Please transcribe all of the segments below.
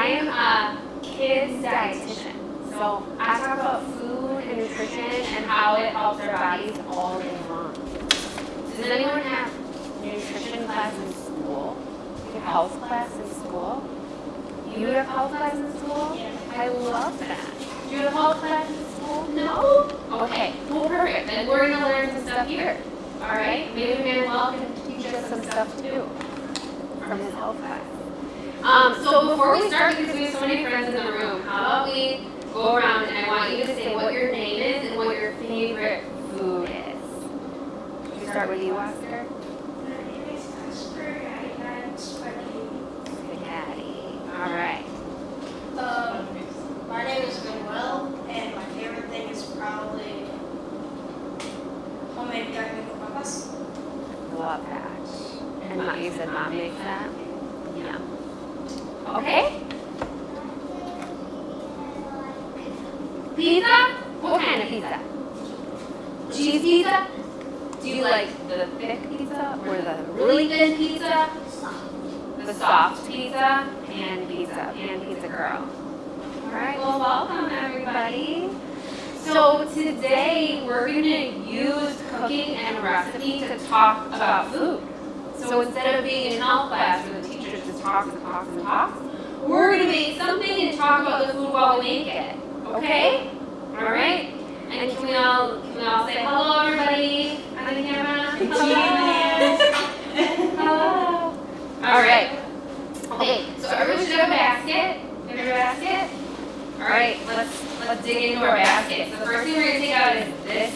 am a kids dietitian. So I talk about food and nutrition and how it helps our bodies all day long. Does anyone have nutrition class in school? You have health class in school? You have health class in school? I love that. Do you have health class in school? No? Okay, well, perfect. Then we're going to learn some stuff here. All right? Maybe Manuel can teach us some stuff too from his health class. So before we start, because we have so many friends in the room, how about we go around and I want you to say what your name is and what your favorite food is. Should we start with you, Oscar? My name is Oscar. I like spaghetti. Spaghetti. All right. My name is Manuel, and my favorite thing is probably homemade garlic papas. Love that. And you said Mom makes that? Yeah. Okay. Pizza? What kind of pizza? Cheese pizza? Do you like the thick pizza or the really thin pizza? The soft pizza? Pan pizza girl. All right, well, welcome everybody. So today we're going to use cooking and recipe to talk about food. So instead of being in health class where the teacher just talks and talks and talks, we're going to make something and talk about the food while we make it. Okay? All right? And can we all say hello, everybody, on the camera? Hello. Hello. All right. Okay. So everyone should have a basket. Have your basket? All right. Let's dig into our basket. So the first thing we're going to take out is this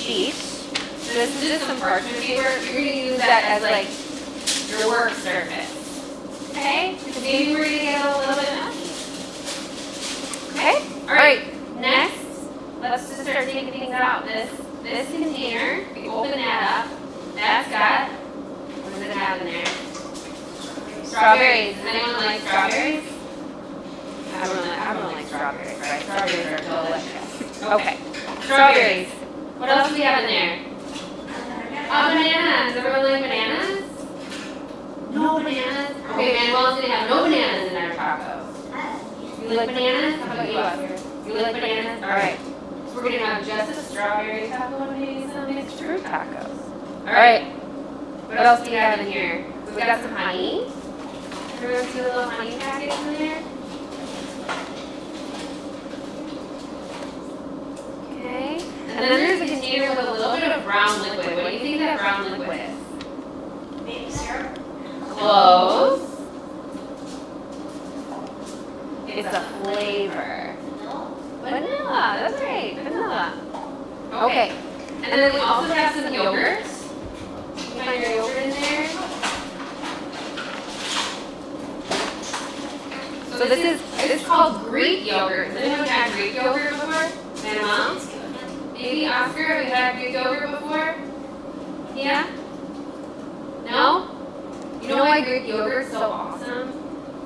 sheet. So this is just some parchment paper. You're going to use that as like your work surface. Okay? Because maybe we're going to get a little bit messy. Okay? All right. Next, let's just start taking things out. This container, we open that up. That's got, what does it have in there? Strawberries. Does anyone like strawberries? I don't like strawberries, right? Strawberries are delicious. Okay. Strawberries. What else do we have in there? Bananas. Everyone like bananas? No bananas? Okay, Manuel's going to have no bananas in our tacos. You like bananas? How about you, Oscar? You like bananas? All right. So we're going to have just a strawberry taco and maybe some mixed fruit tacos. All right. What else do we have in here? So we got some honey. Everyone see the little honey packets in there? Okay. And then there's a container with a little bit of brown liquid. What do you think that brown liquid is? Baby syrup. Close. It's a flavor. Vanilla. That's right. Vanilla. Okay. And then we also have some yogurt. You find your yogurt in there. So this is called Greek yogurt. Has anyone had Greek yogurt before? And Mom? Maybe Oscar, have you had Greek yogurt before? Yeah? No? You know why Greek yogurt is so awesome?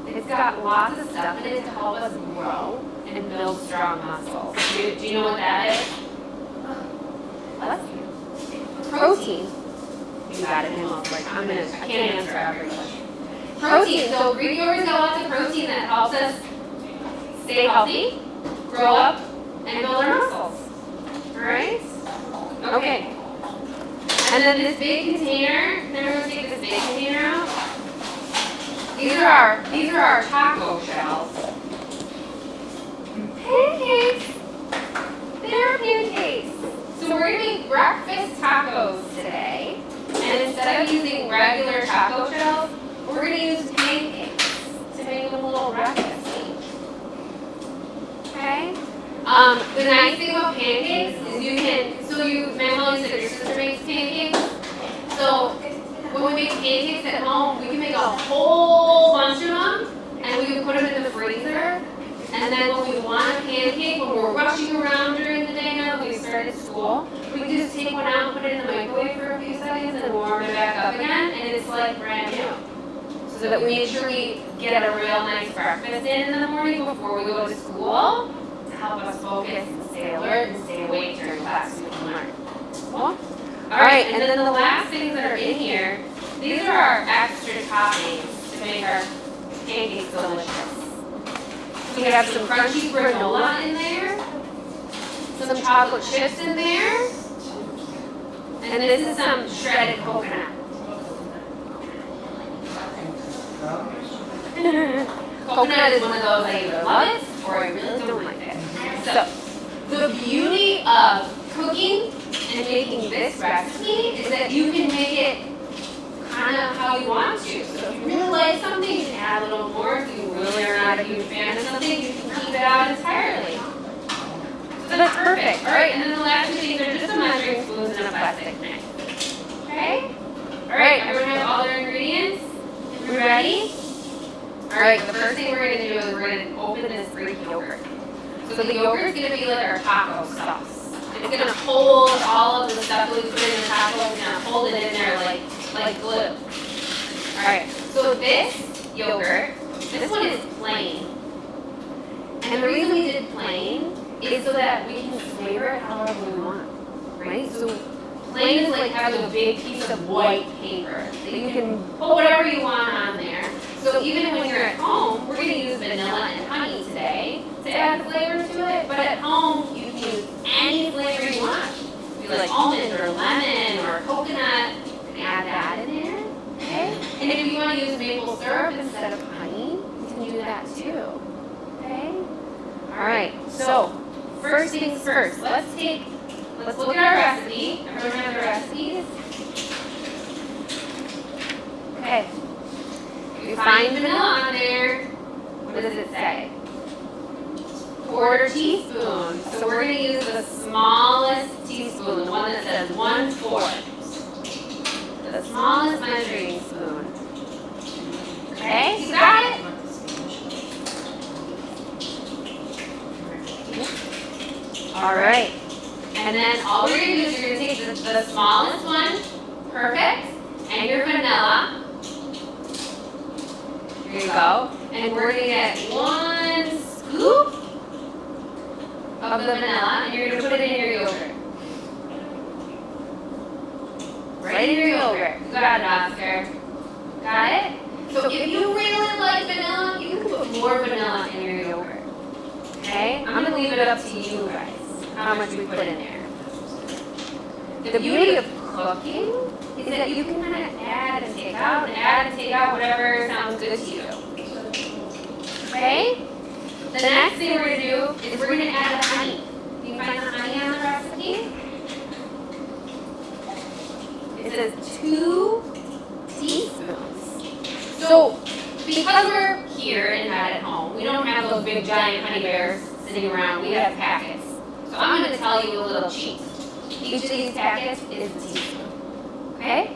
It's got lots of stuff in it to help us grow and build strong muscles. Do you know what that is? Bless you. Protein. You got it, Emma. Like, I can't answer every question. Protein. So Greek yogurt's got lots of protein that helps us stay healthy, grow up, and build our muscles. Alright? Okay. And then this big container, then we're going to take this big container out. These are our taco shells. Pancakes! They're pancakes! So we're going to make breakfast tacos today. And instead of using regular taco shells, we're going to use pancakes to make them a little breakfasty. Okay? The nice thing about pancakes is Manuel, you said your sister makes pancakes. So when we make pancakes at home, we can make a whole bunch of them, and we can put them in the freezer. And then when we want a pancake, when we're rushing around during the day now that we started school, we can just take one out, put it in the microwave for a few seconds, and warm it back up again, and it's like brand new. So that we make sure we get a real nice breakfast in the morning before we go to school to help us focus and stay alert and stay awake during class so we can learn. Cool? All right, and then the last things that are in here, these are our extra toppings to make our pancakes delicious. We have some crunchy granola in there, some chocolate chips in there, and this is some shredded coconut. Coconut is one of those I either love it or I really don't like it. So, the beauty of cooking and making this recipe is that you can make it kind of how you want to. So if you really like something, you can add a little more. If you really are not a huge fan of something, you can keep it out entirely. So that's perfect. All right, and then the last two things are just some measuring spoons and a plastic knife. Okay? All right, everyone have all their ingredients? We ready? All right, the first thing we're going to do is we're going to open this Greek yogurt. So the yogurt is going to be like our taco sauce. It's going to hold all of the stuff that we put in the taco. It's going to hold it in there like glue. All right, so this yogurt, this one is plain. And the reason we did plain is so that we can flavor it however we want, right? So plain is like having a big piece of white paper that you can put whatever you want on there. So even when you're at home, we're going to use vanilla and honey today to add flavor to it. But at home, you can use any flavor you want. Be like almond or lemon or coconut. You can add that in there. Okay? And if you want to use maple syrup instead of honey, you can do that too. Okay? All right. So first things first. Let's look at our recipe. Everyone have their recipes? Okay. We find vanilla on there. What does it say? 1/4 teaspoon. So we're going to use the smallest teaspoon, the one that says 1/4. The smallest measuring spoon. Okay, you got it? All right. And then all we're going to do is you're going to take the smallest one, perfect, and your vanilla. Here you go. And we're going to get 1 scoop of the vanilla, and you're going to put it in your yogurt. Right in your yogurt. You got it, Oscar. Got it? So if you really like vanilla, you can put more vanilla in your yogurt. Okay? I'm going to leave it up to you guys, how much we put in there. The beauty of cooking is that you can kind of add and take out, whatever sounds good to you. Okay? The next thing we're going to do is we're going to add the honey. You can find the honey on the recipe. It says 2 teaspoons. So, because we're here and not at home, we don't have those big giant honey bears sitting around. We have packets. So I'm going to tell you a little cheat. Each of these packets is a teaspoon. Okay?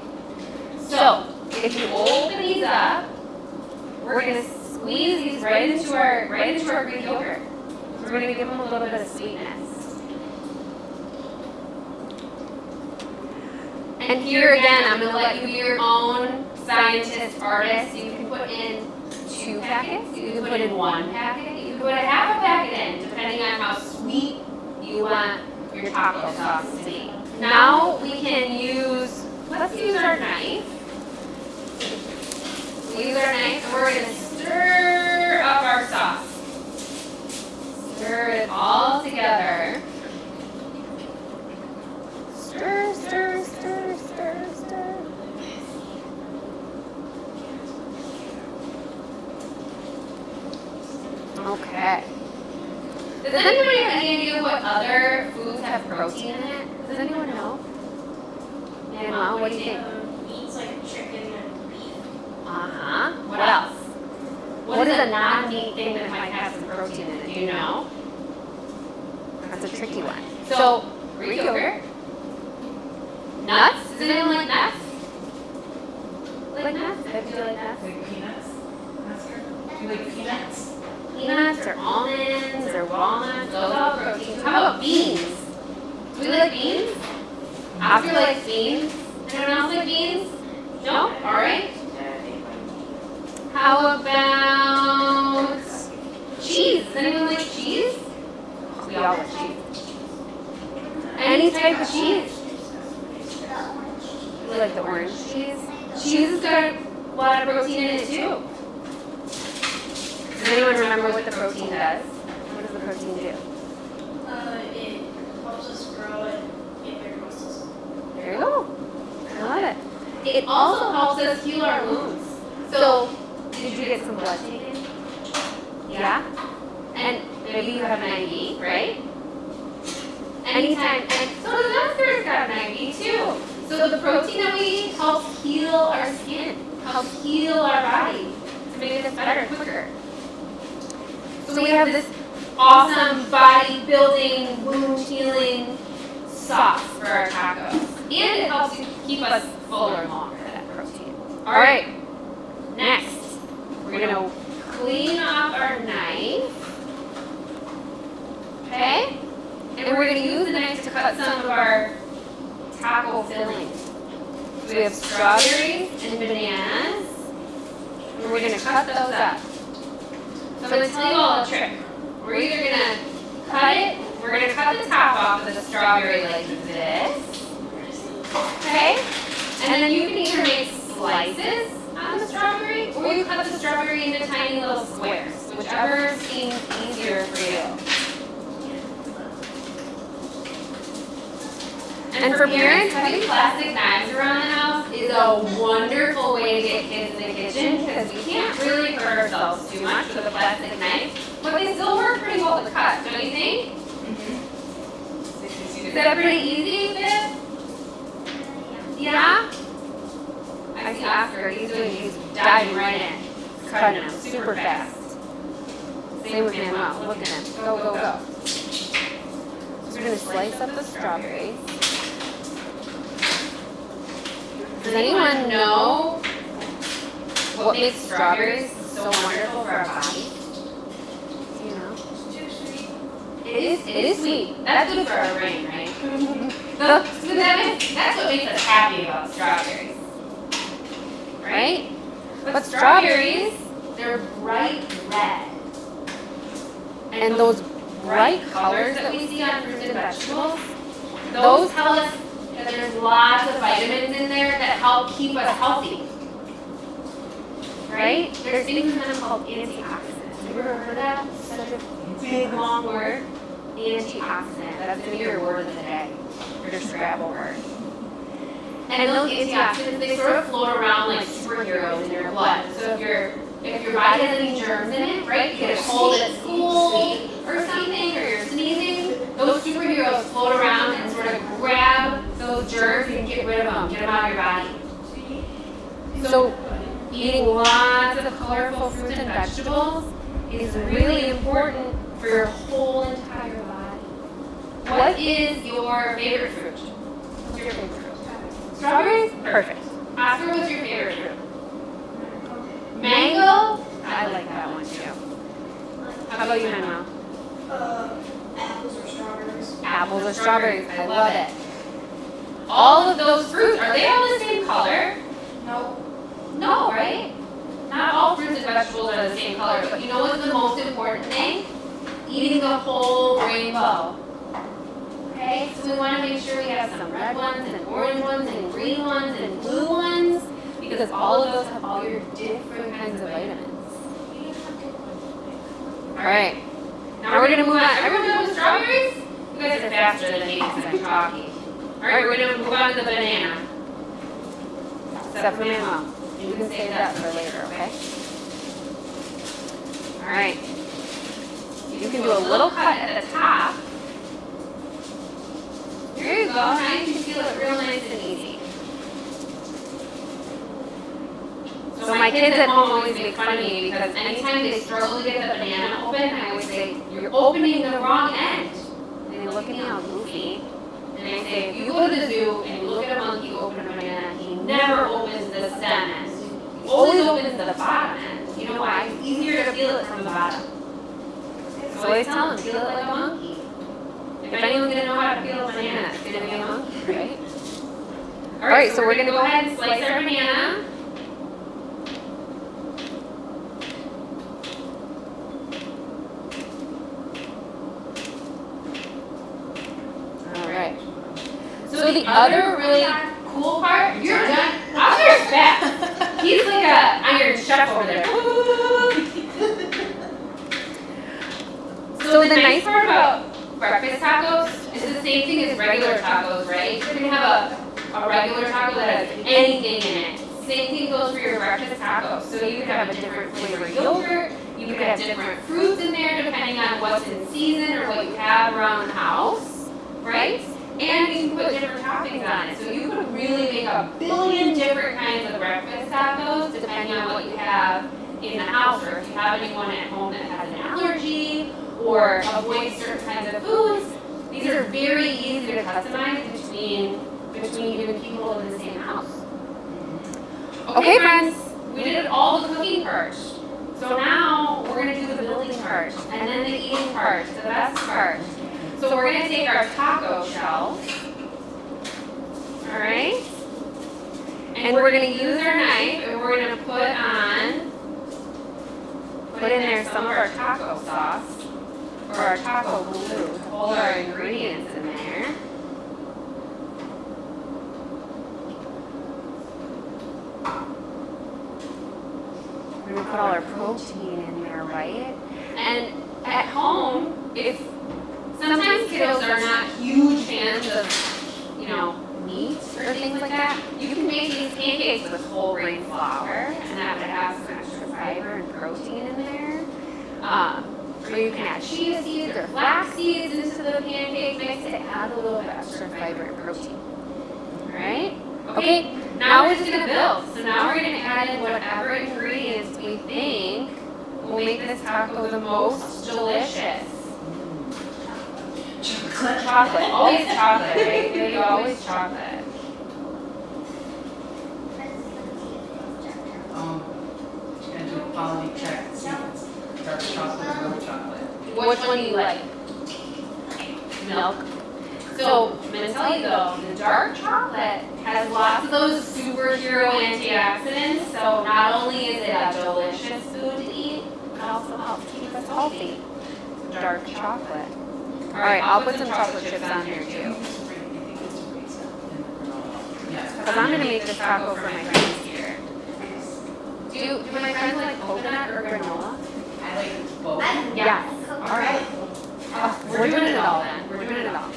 So, if you open these up, we're going to squeeze these right into our Greek yogurt. So we're going to give them a little bit of sweetness. And here again, I'm going to let you be your own scientist, artist. You can put in 2 packets. You can put in 1 packet. You can put a half a packet in, depending on how sweet you want your taco sauce to be. Now we can let's use our knife. We use our knife and we're going to stir up our sauce. Stir it all together. Stir, stir, stir, stir, stir. Okay. Does anybody have any idea what other foods have protein in it? Does anyone know? Mom, what do you think? Meats like chicken and beef. Uh-huh. What else? What is a non-meat thing that might have some protein in it? Do you know? That's a tricky one. So, Greek yogurt. Nuts? Does anyone like nuts? Like nuts? Do you like nuts? Like peanuts? Do you like peanuts? Peanuts or almonds or walnuts, those are all protein. How about beans? Do we like beans? Oscar likes beans. Anyone else like beans? No? Alright. How about cheese? Does anyone like cheese? We all like cheese. Any type of cheese. We like the orange cheese. Cheese has got a lot of protein in it too. Does anyone remember remember what the protein does? What does the protein do? It helps us grow and get bigger muscles. There you go. I love it. It also helps us heal our wounds. So, did you get some blood taken? Yeah? And maybe you have an IV, right? Anytime. And so the doctor's got an IV too. So the protein that we eat helps heal our skin, helps heal our body to make us better, quicker. So we have this awesome body-building, wound-healing sauce for our tacos. And it helps to keep us fuller longer, that protein. All right, next, we're going to clean off our knife. Okay? And we're going to use the knife to cut some of our taco filling. So we have strawberries and bananas. And we're going to cut those up. So I'm going to tell you all a trick. We're either going to cut it, we're going to cut the top off of the strawberry like this. Okay? And then you can either make slices on the strawberry, or you cut the strawberry into tiny little squares, whichever seems easier for you. And for parents, having plastic knives around the house is a wonderful way to get kids in the kitchen because we can't really hurt ourselves too much with a plastic knife, but they still work pretty well to cut, don't you think? Is that pretty easy, Viv? Yeah? I see Oscar, he's diving right in. He's cutting them super fast. Same with Manuel, look at him. Go, go, go. So we're going to slice up the strawberries. Does anyone know what makes strawberries so wonderful for our body? Do you know? It's too sweet. It is sweet. That's good for our brain, right? So that's what makes us happy about strawberries. Right? But strawberries, they're bright red. And those bright colors that we see on fruits and vegetables, those tell us that there's lots of vitamins in there that help keep us healthy. Right? There's things in them called antioxidants. Have you ever heard of that? Such a big, long word. Antioxidant. That's going to be your word of the day. Your Scrabble word. And those antioxidants, they sort of float around like superheroes in your blood. So if your body has any germs in it, right, you get a cold at school or something, or you're sneezing, those superheroes float around and sort of grab those germs and get rid of them, get them out of your body. So eating lots of colorful fruits and vegetables is really important for your whole entire body. What is your favorite fruit? What's your favorite fruit? Strawberries? Perfect. Oscar, what's your favorite fruit? Mango? I like that one too. How about you, Manuel? Apples or strawberries. Apples or strawberries. I love it. All of those fruits, are they all the same color? No. No, right? Not all fruits and vegetables are the same color, but you know what's the most important thing? Eating the whole rainbow. Okay, so we want to make sure we have some red ones and orange ones and green ones and blue ones because all of those have all your different kinds of vitamins. All right, now we're going to move on. Everyone know strawberries? You guys are faster than me because I'm talking. All right, we're going to move on to the banana. Except for Manuel. You can save that for later, okay? All right. You can do a little cut at the top. There you go. Now you can feel it real nice and easy. So my kids at home always make fun of me because anytime they struggle to get the banana open, I always say, you're opening the wrong end. And they look at me all goofy. And I say, if you go to the zoo and you look at a monkey open a banana, he never opens the stem end. He always opens the bottom end. You know why? It's easier to feel it from the bottom. So I always tell them, feel it like a monkey. If anyone's going to know how to peel a banana, it's going to be a monkey, right? All right, so we're going to go ahead and slice our banana. All right. So the other really cool part, you're done. Oscar's fast. He's like an iron chef over there. the nice part about breakfast tacos is the same thing as regular tacos, right? You can have a regular taco that has anything in it. Same thing goes for your breakfast tacos. So you could have a different flavor yogurt, you could have different fruits in there depending on what's in season or what you have around the house, right? And you can put different toppings on it. So you could really make a billion different kinds of breakfast tacos depending on what you have in the house, or if you have anyone at home that has an allergy or avoids certain kinds of foods. These are very easy to customize between even people in the same house. Okay, friends, we did all the cooking part. So now we're going to do the building part, and then the eating part, the best part. So we're going to take our taco shells, all right? And we're going to use our knife, and we're going to put in there some of our taco sauce, or our taco glue, to hold our ingredients in there. We're going to put all our protein in there, right? And at home, if sometimes kiddos are not huge fans of, meat or things like that, you can make these pancakes with whole grain flour, and that would have some extra fiber and protein in there. Or you can add chia seeds or flax seeds into the pancake mix to add a little bit extra fiber and protein. Alright? Okay, now we're just going to build. So now we're going to add in whatever ingredients we think will make this taco the most delicious. Chocolate. Always chocolate, right? Baby, always chocolate. She's gonna do a quality check to see if it's dark chocolate or milk chocolate. Which one do you like? Milk. So I'm going to tell you though, the dark chocolate has lots of those superhero antioxidants. So not only is it a delicious food to eat, it also helps keep us healthy. Dark chocolate. All right, I'll put some chocolate chips on here too. Because I'm going to make this taco for my friends here. Do my friends like coconut or granola? I like both. Yes. All right. Oh, we're doing it all then. We're doing it all.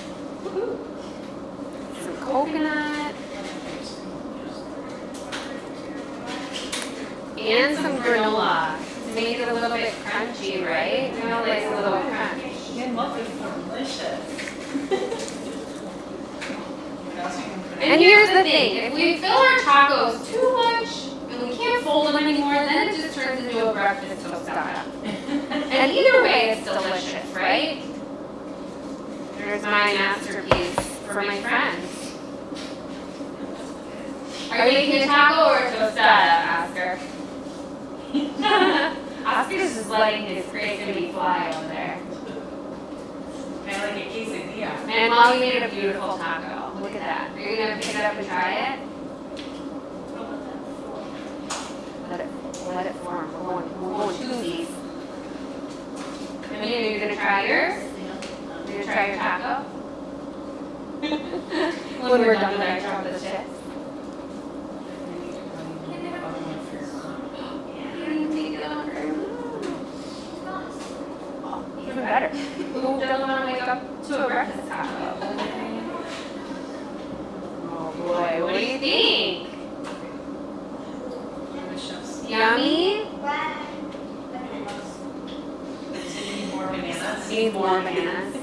Some coconut. And some granola to make it a little bit crunchy, right? Like a little crunch. Again, milk is delicious. And here's the thing, if we fill our tacos too much and we can't fold them anymore, then it just turns into a breakfast tostada. And either way, it's delicious, right? There's my masterpiece for my friends. Are you making a taco or a tostada, Oscar? Oscar's just letting his creativity fly over there. I like a quesadilla. And Molly made a beautiful taco. Look at that. Are you going to pick it up and try it? Let it form. We're going twosies. And then you're going to try yours? You're going to try your taco? When we're done with our chocolate chips. Even better. Who doesn't want to wake up to a breakfast taco? Oh boy, what do you think? Yummy? Need more bananas. Need more bananas.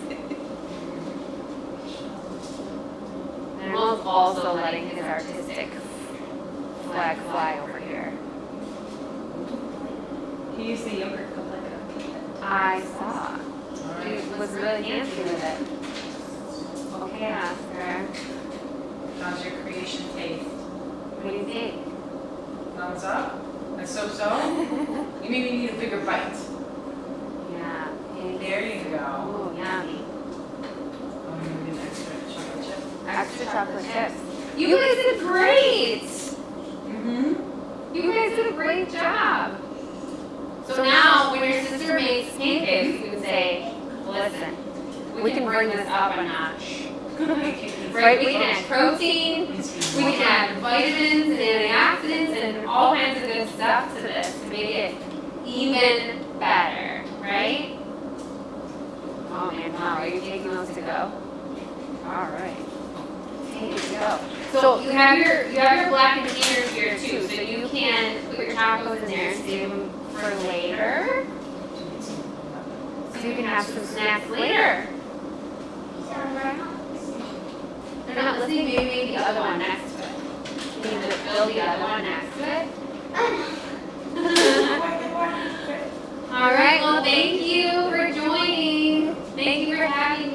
And Emil's also letting his artistic flag fly over here. He used the yogurt like I saw. He was really fancy with it. Okay, Oscar. how's your creation taste? What do you think? Thumbs up? A so-so? You maybe need a bigger bite. Yeah. There you go. Oh, yummy. I'm going to do extra chocolate chip. Extra chocolate chips. You guys did great! Mm-hmm. You guys did a great job. So now, when your sister makes pancakes, you can say, listen, we can bring this up a notch. Right? We can add protein, we can add vitamins and antioxidants and all kinds of good stuff to this to make it even better, right? go. All right. Take it to go. So you have your black containers here too, so you can put your tacos in there and save them for later. So you can have some snacks later. They're not listening. Maybe the other one next to it. Maybe build the other one next to it. All right. Well, thank you for joining. Thank you for having me.